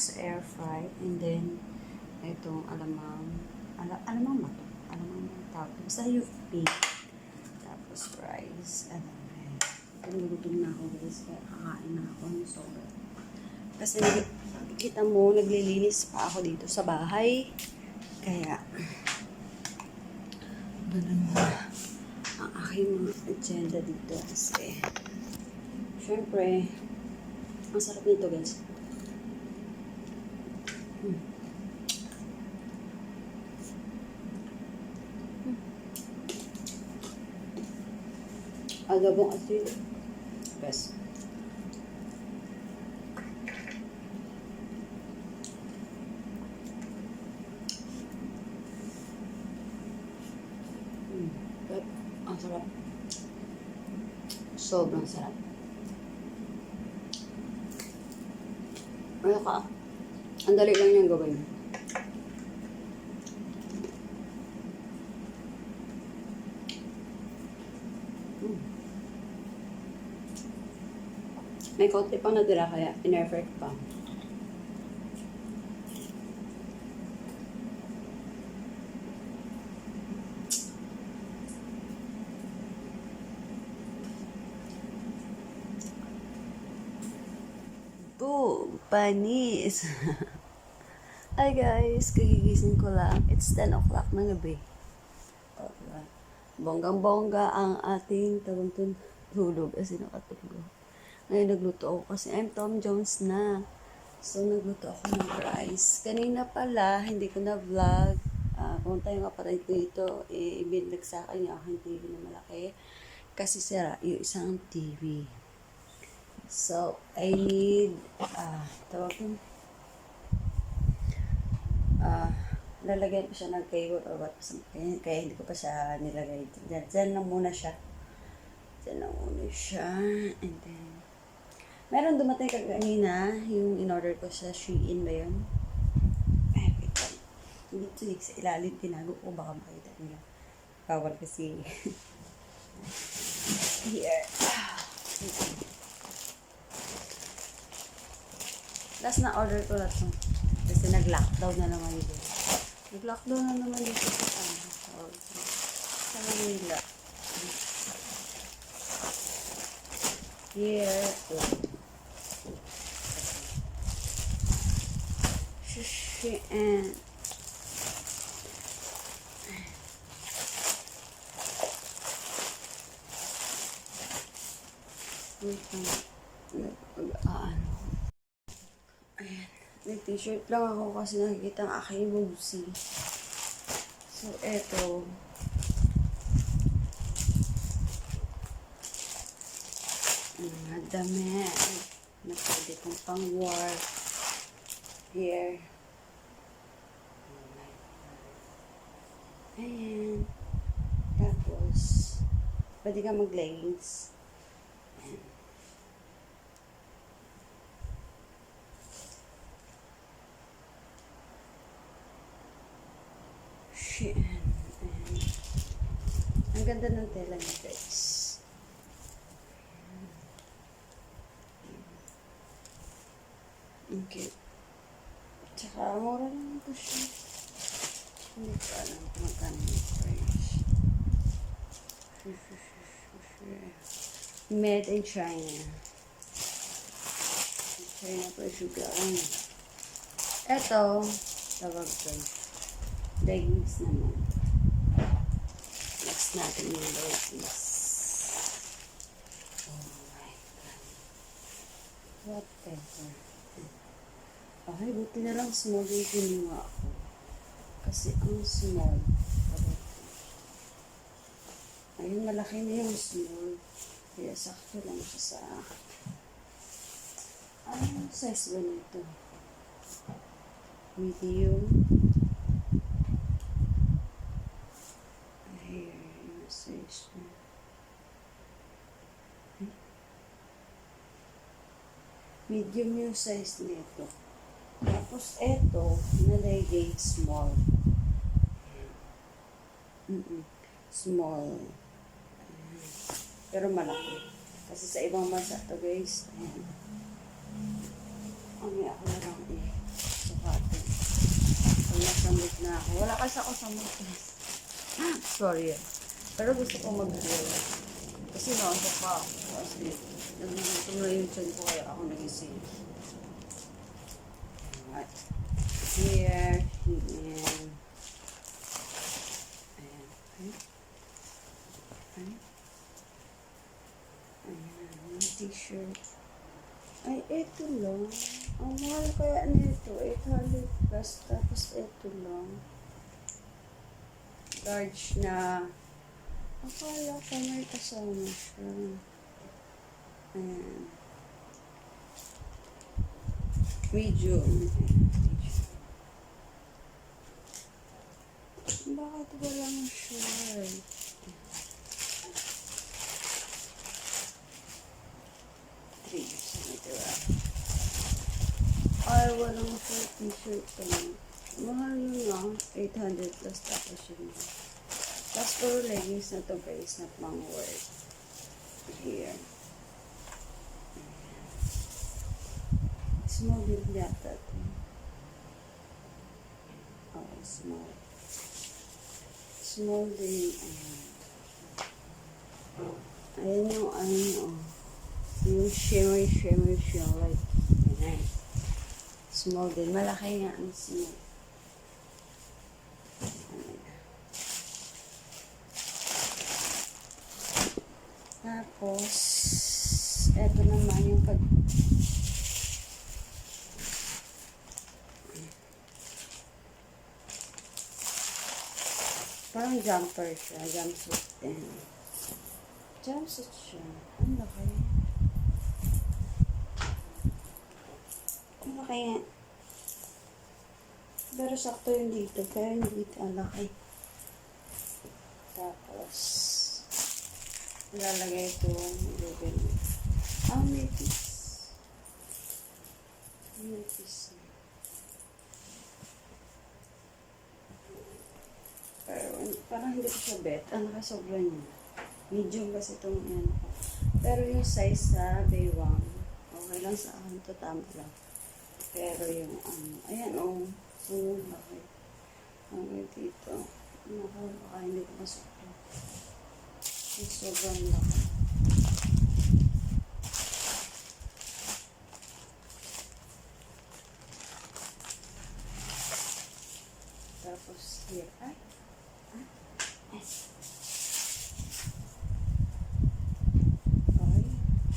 sa air fry. And then, itong alamang ba ito? Alamang ba tawag? Basta yung pig. Tapos rice. Nagugutom na ako guys. Kaya kakain na ako ng sobra. Kasi kita mo, naglilinis pa ako dito sa bahay. Kaya, ganun mo ang aking mga agenda dito. Kasi, syempre, ang sarap nito guys. Adobong asin. Best. Ang sarap. Sobrang sarap. Ano ka? Ang dali lang niyang gawin. May konti pang nadira kaya in-effort pa. Boom! Panis! Hi guys! Kagigising ko lang. It's 10 o'clock ng gabi. Bonggang-bongga ang ating tulog kasi nakatulog. Ngayon nagluto ako kasi I'm Tom Jones na. So nagluto ako ng rice. Kanina pala, hindi ko na vlog. Pumunta yung kapatid ko dito. Ibinlag sa akin yung aking TV na malaki. Kasi sira yung isang TV. So, I need, lalagyan ko siya ng cable or what. Kaya hindi ko pa siya nilagay. Diyan lang muna siya. And then, meron dumating kanina, yung in-order ko sa Shein ba yun? Ay, wait lang. Dito sa ilalim, tinago ko, baka makita nila. Bawal kasi. Here. Last na order ko lang ito. Kasi nag-lockdown na naman dito. Nag-lockdown na naman dito sa Manila. Here. And ayan, may t-shirt lang ako kasi nakikita ang aking bubsi. So, eto. Mga damit na pwede kong pang-war. Here. Ayan. Tapos, pwede ka mag-leggings. Ayan. Shit. Ayan. Ang ganda ng tela niya, guys. Okay. Tsaka, mura lang ito siya. Hindi ko alam kung magkano yung price. Made in China. China pa sugar. Eto, tawag ko. Leggings naman. Next natin yung leggings. Oh my God. Whatever. Okay, buti na lang small yung kinuha ako. Kasi ang small. Ayun, malaki na yung small. Kaya sakto lang siya sa... Anong size ba nito? Medium. Here, yung size na. Medium yung size nito. Tapos eto, nalagay small. Small. Pero malaki. Kasi sa ibang bansa to guys. Ayan. Ako na lang Malakas ako sa mutis. Sorry. Pero gusto ko mag-grill. Kasi nasa pa ako. Kasi nagugutom na yung tiyan ko kaya ako nagising. Alright. Here. Ayan. Ayan. Ayan. Ayan. Yung t-shirt. Ay, eto lang. Ang mahal kaya nito. 800 plus. Tapos eto lang. Large na. Akala ko may kasama siya. Ayan. Medium. Bakit walang short? Ay, walang short t-shirt pa lang. Mahal yun lang. 800 plus tapos yun. Tapos puro leggings na to guys na pang work. Here. Small din yata ito. Oh, small. Small din. Ayan yung ano. Yung shimmer. Like, ayan. Small din. Malaki nga ang small. Tapos, eto naman yung parang jumper siya. Jumpsuit din. Jumpsuit siya. Ang laki. Ang laki nga. Pero sakto yun dito. Pero hindi dito. Ang laki. Tapos, ilalagay ito level. May piece. May piece. Pero parang hindi ko siya bet. Nakasobra niya. Medium kasi itong yan. Pero yung size sa baywang, okay lang sa akin. Ito tama lang. Pero yung ayan o. So, laki. Okay dito. Baka hindi ko masuklo. Sobrang laki. Tapos here. Ay,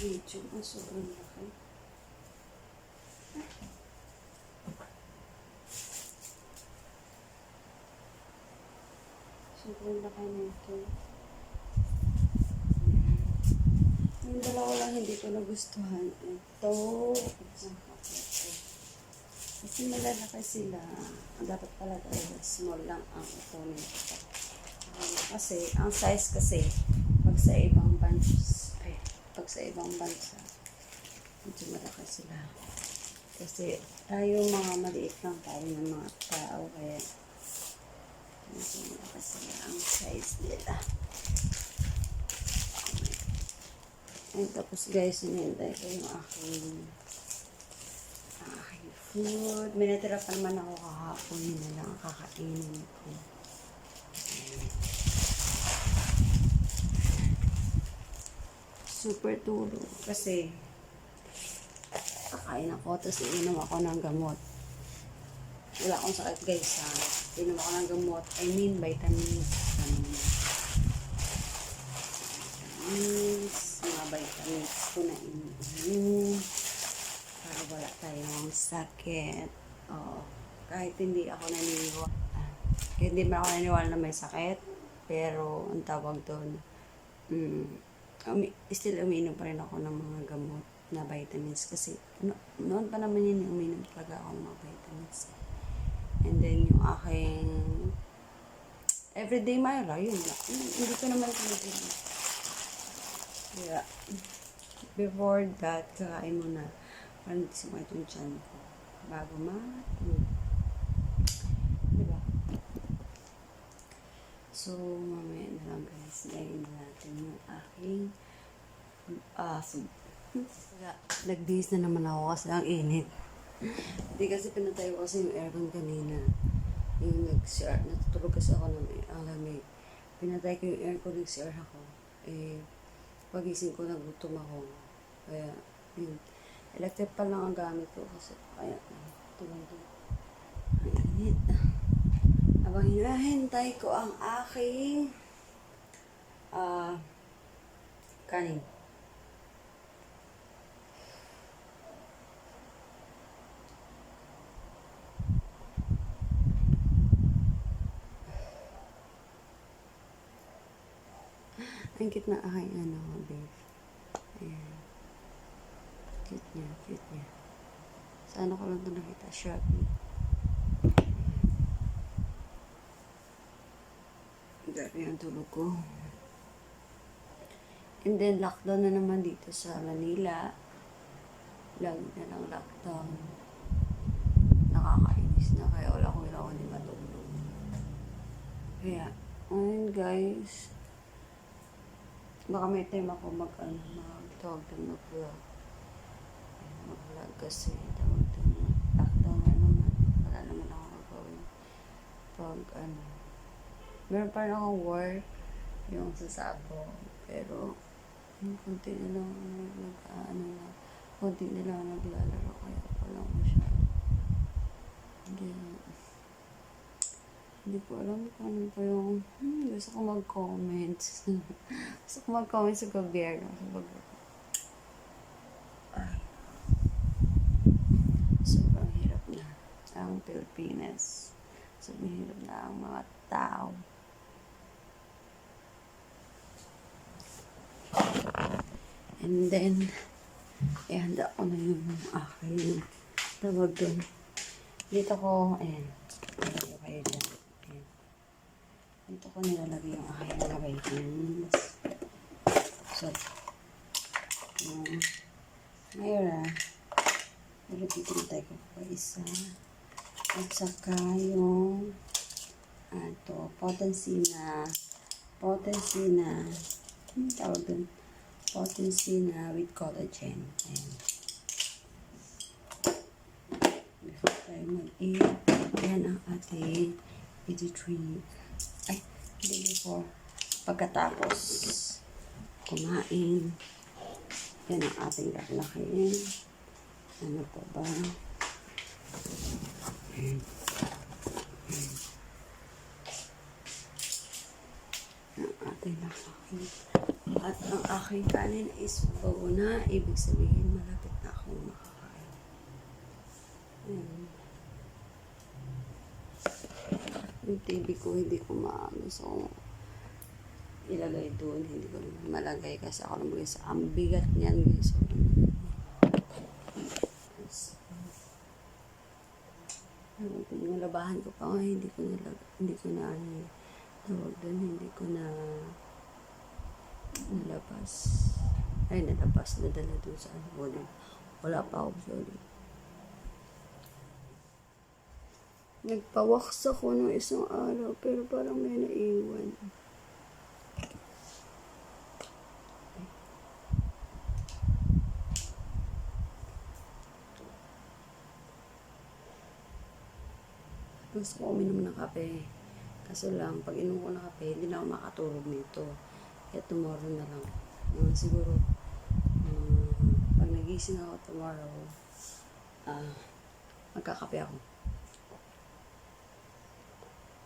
medyo sobrang laki. Sobrang laki na ito. Yung dalawa lang hindi ko nagustuhan. Ito. Kasi malalaki sila. Dapat pala talaga small lang ang ito nito. Kasi, ang size kasi, pag sa ibang bansa, medyo malaki sila. Kasi, tayo mga maliit lang tayo ng mga tao, kaya medyo malaki sila ang size nila. Ay, tapos guys, sinintay ko yung aking food. May natira pa naman ako kahapon. Yun na lang ang kakainin ko. Super tulog. Kasi, kakain ako. Tapos iinom ako ng gamot. Wala akong sakit guys ha. Iinom ako ng gamot. I mean, vitamins. Mga vitamins ko na iinom. Para wala tayong sakit. Kahit hindi ako naniniwala. Kahit hindi ba ako naniniwala na may sakit. Pero, ang tawag doon, still umiinom pa rin ako ng mga gamot na vitamins. Kasi, noon pa naman yun, umiinom talaga ako ng mga vitamins. And then, yung aking everyday Myra, yun lang. Hindi ko naman tinitira. Yeah. Before that, kakain mo na. Parang sumakit yung tiyan ko. Bago matulog. Diba? So, mamaya na lang guys. Dahil natin yung aking soup. Nag-days na naman ako kasi ang init. Hindi kasi pinatay ko kasi yung aircon kanina. Yung nag-CR, natutulog kasi ako ng lamig. Pinatay ko yung aircon, nag-CR ako. Eh, pagising ko, nagutom ako. Kaya, yun. Electric pa lang ang gamit ko kasi, kaya, tulog-tulog. Ang init. Habang hinahintay ko ang aking kanin. Ang cute na aking babe. Ayan. Cute niya, cute niya. Sana ko lang ito nakita, Shopee. Dari ang tulog ko. And then, lockdown na naman dito sa Manila. Lagi na lang lockdown. Nakakainis na, kaya wala akong ginawa hindi matulog. Kaya, ayun guys. Baka may time ako mag-tawag din mag-vlog. Mag-vlog kasi tawag din lockdown na naman. Wala naman ako gagawin. Meron pa rin akong work yung sa Sabo. Pero, yung konti na lang konti na lang naglalaro. Kaya walang masyado. Hindi ko alam kung ano pa yung gusto ko mag-comment. Gusto ko mag-comment sa gobyerno. Ay. Sobrang hirap na ang Pilipinas. Sobrang hirap na ang mga tao. And then, ihanda ko na yung aking tawag doon. Dito ko, ayan. Kayo dyan. Ayan. Dito ko nilalagay yung aking mga vitamins. So, mayroon. Pero titintay ko pa isa. At saka yung potency na tawag doon. Potency na with collagen. Ayan. Before tayo mag-eat, yan ang ating 83. Ay, hindi before. Pagkatapos kumain, yan ang ating lalakiin. Ano pa ba? Ang ating lalakiin. At ang aking kanin is bago na. Ibig sabihin, malapit na akong makakain. Yung TV ko, hindi ko maano. So, ilagay doon. Hindi ko malagay kasi ako naman guys. Ang bigat niyan guys. Yung labahan ko pa nga, hindi ko na tawag doon, hindi ko na nalabas. Ay, nalabas, nadala doon sa ano. Wala pa ako sorry. Nagpawaks ako ng isang araw, pero parang may naiwan. Gusto ko uminom ng kape. Kaso lang, pag inom ko ng kape, hindi na ako makatulog nito. Kaya tomorrow na lang. Siguro, pag nagising ako tomorrow, magkakape ako.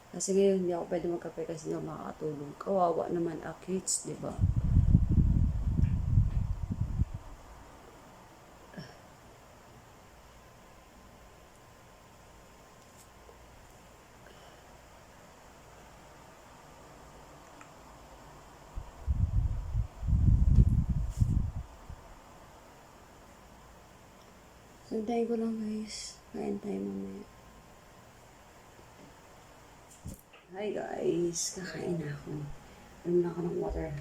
Kasi ngayon, hindi ako pwede magkape kasi hindi ako makakatulog. Kawawa naman ang kids, di ba? Santayin ko lang guys. Kain tayo mamaya. Hi guys. Kakain na ako. Alam na ako ng water.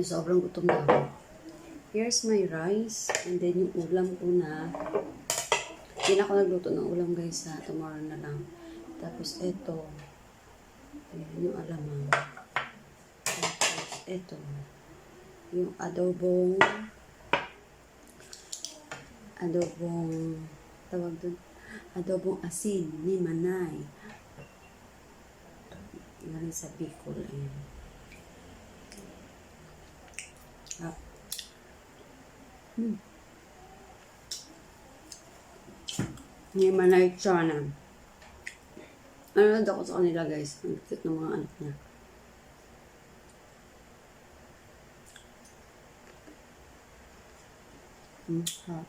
Sobrang gutom na ako. Here's my rice. And then yung ulam ko na. Hindi na ako nagluto ng ulam guys ha. Tomorrow na lang. Tapos ito. Ayan yung alamang. Tapos ito. Yung adobong tawag dun, adobong asin ni Manay. Galing sa Bicol. Ayan. Ah. Ni Manay Chana. Nanonood ako sa kanila guys. Ang cute ng mga anak niya. Ha.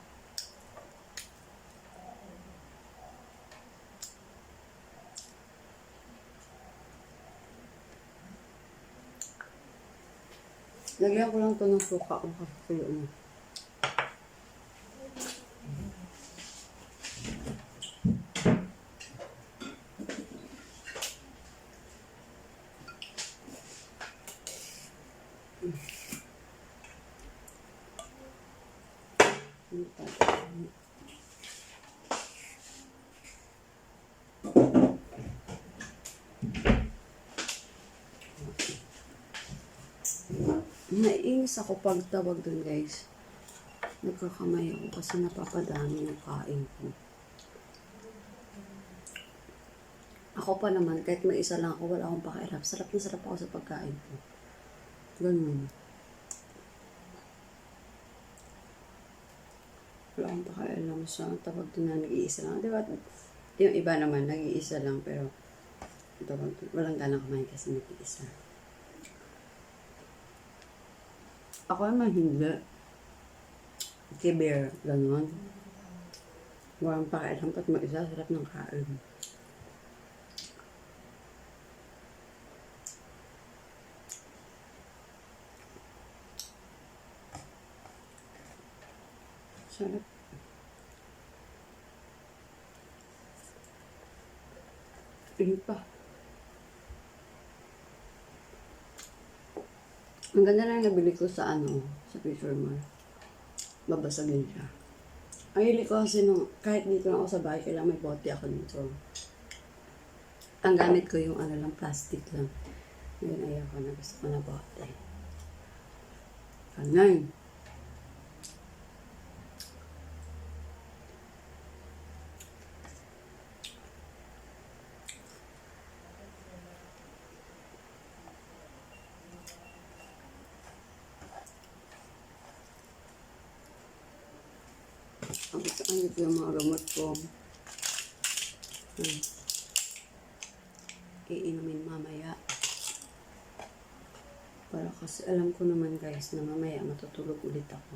Lagyan ko lang ito ng suka kung kakatuyo mo. Naiinis ako pag tawag dun guys. Nagkakamay ako kasi napapadami yung kain ko. Ako pa naman, kahit may isa lang ako, wala akong pakialam. Sarap na sarap ako sa pagkain ko. Ganun. Wala akong pakialam sa tawag dun na nag-iisa lang. Diba? Yung iba naman, nag-iisa lang, pero tawag dun, walang ganang kumain kasi nag-iisa. Ako naman hindi. Kiber, gano'n. Walang pakialam pat mag-isa, sarap ng kain. Sarap. Ayun pa. Ang ganda na nabili ko sa sa Fisher Mall. Babasagin siya. Ang hili ko kasi nung, kahit dito na ako sa bahay, kailangan may bote ako dito. Ang gamit ko yung lang, plastic lang. Ngayon ayaw ko na, gusto ko na bote. Ganyan. Ang ito yung mga gamot ko. Iinumin mamaya. Para kasi alam ko naman guys na mamaya matutulog ulit ako.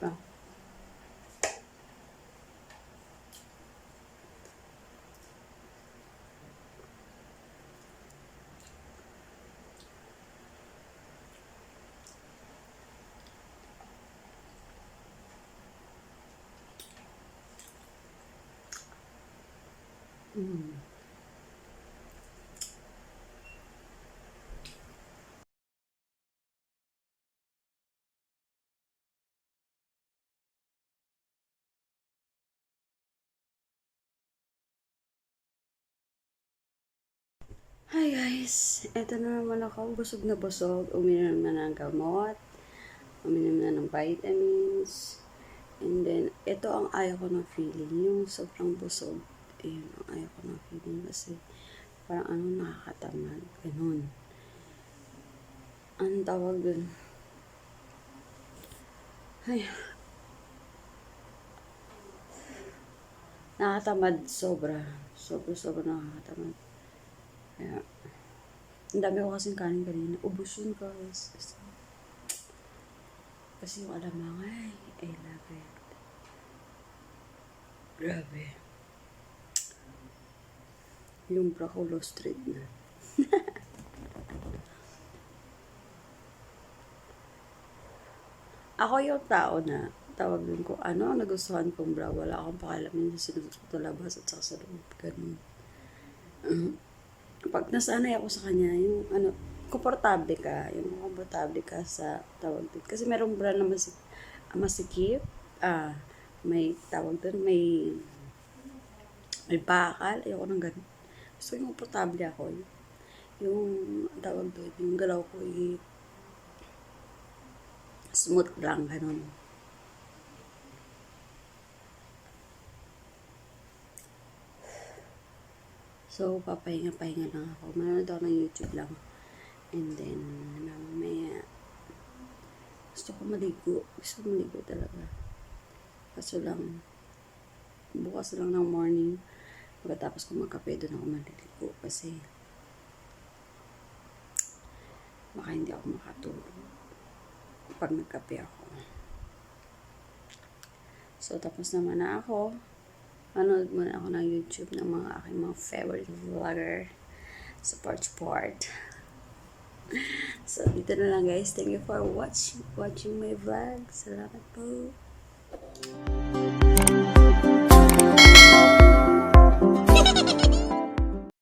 Pa. Hi guys, eto na naman ako, busog na busog, uminom na ng gamot, uminom na ng vitamins, and then, ito ang ayaw ko ng feeling, yung sobrang busog, ayun, ang ayaw ko ng feeling kasi parang nakakatamad, ganun. Ang tawag dun, ay, nakakatamad sobra nakakatamad. Kaya, ang dami ko kasing kanin kanina. Ubus yun guys. Kasi yung alamang, I love it. Grabe. Yung Braculo Street na. Ako yung tao na tawag dun ko, nagustuhan kong bra. Wala akong pakialamin sa sinuot ko labas at saka sa loob. Ganun. Pag nasanay ako sa kanya, yung komportable ka sa tawag doon. Kasi merong brand na masikip, may tawag doon, may bakal, ayoko ng ganun. Gusto yung komportable ako. yung tawag doon, yung galaw ko smooth lang, ganun. So, papahinga-pahinga lang ako. Manonood ako ng YouTube lang. And then, mamaya, gusto ko maligo. Gusto ko maligo talaga. Kaso lang, bukas lang ng morning, pagkatapos ko magkape, doon ako maliligo. Kasi, baka hindi ako makatulog pag nagkape ako. So, tapos naman na ako. Manood muna ako ng YouTube ng mga aking mga favorite vlogger. Support. So, dito na lang guys. Thank you for watching my vlog. Salamat po.